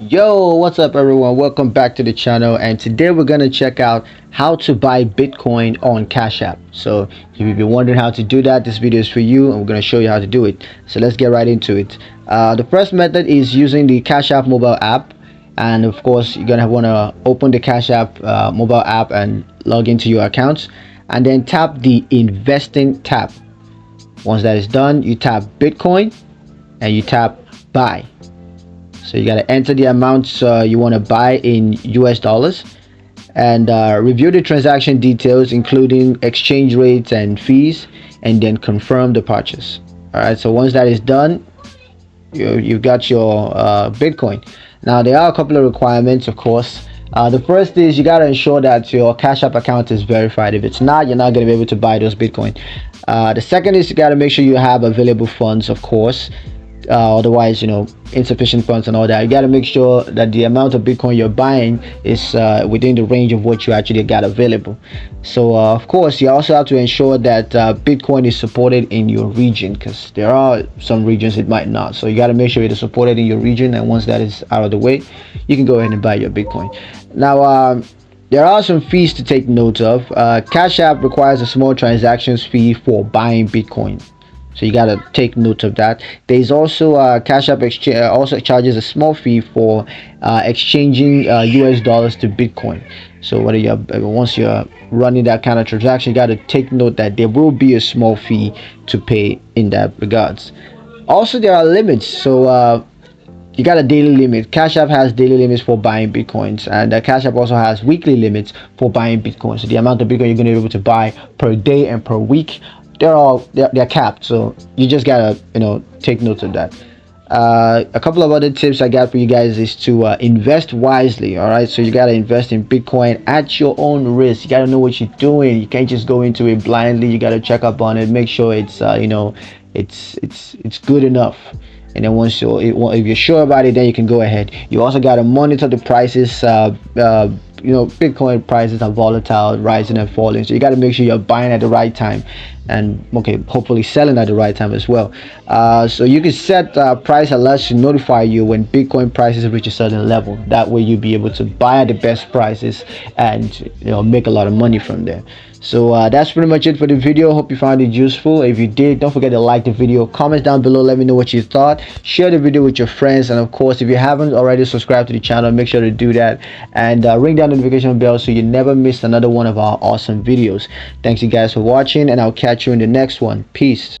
Yo, what's up everyone? Welcome back to the channel, and today we're gonna check out how to buy Bitcoin on Cash App. So if you've been wondering how to do that, this video is for you, and we're gonna show you how to do it. So let's get right into it. The first method is using the Cash App mobile app, and of course you're gonna want to open the Cash App mobile app and log into your accounts, and then tap the investing tab. Once that is done, you tap Bitcoin and you tap buy. So you got to enter the amounts you want to buy in US dollars, and review the transaction details including exchange rates and fees, and then confirm the purchase. All right, so once that is done, you've got your Bitcoin. Now there are a couple of requirements, of course. The first is you got to ensure that your Cash App account is verified. If it's not, you're not going to be able to buy those Bitcoin. The second is you got to make sure you have available funds, of course. Otherwise, insufficient funds and all that. You got to make sure that the amount of Bitcoin you're buying is within the range of what you actually got available. So of course, you also have to ensure that Bitcoin is supported in your region, because there are some regions it might not. So you got to make sure it is supported in your region, and once that is out of the way, you can go ahead and buy your Bitcoin. Now there are some fees to take note of. Cash App requires a small transactions fee for buying Bitcoin, so you got to take note of that. There's also Cash App exchange also charges a small fee for exchanging US dollars to Bitcoin. So whether you're once you're running that kind of transaction, you got to take note that there will be a small fee to pay in that regards. Also, there are limits. So you got a daily limit. Cash App has daily limits for buying Bitcoins, and Cash App also has weekly limits for buying Bitcoins. So the amount of Bitcoin you're going to be able to buy per day and per week, they're capped. So you just gotta take note of that. A couple of other tips I got for you guys is to invest wisely. All right, so you gotta invest in Bitcoin at your own risk. You gotta know what you're doing. You can't just go into it blindly. You gotta check up on it, make sure it's it's good enough. And then once if you're sure about it, then you can go ahead. You also got to monitor the prices. Bitcoin prices are volatile, rising and falling, so you got to make sure you're buying at the right time, and hopefully selling at the right time as well. So you can set price alerts to notify you when Bitcoin prices reach a certain level. That way you'll be able to buy at the best prices and make a lot of money from there. So that's pretty much it for the video. Hope you found it useful. If you did, don't forget to like the video, comment down below, let me know what you thought, share the video with your friends, and of course, if you haven't already subscribed to the channel, make sure to do that, and ring that notification bell so you never miss another one of our awesome videos. Thanks you guys for watching, and I'll catch you in the next one. Peace.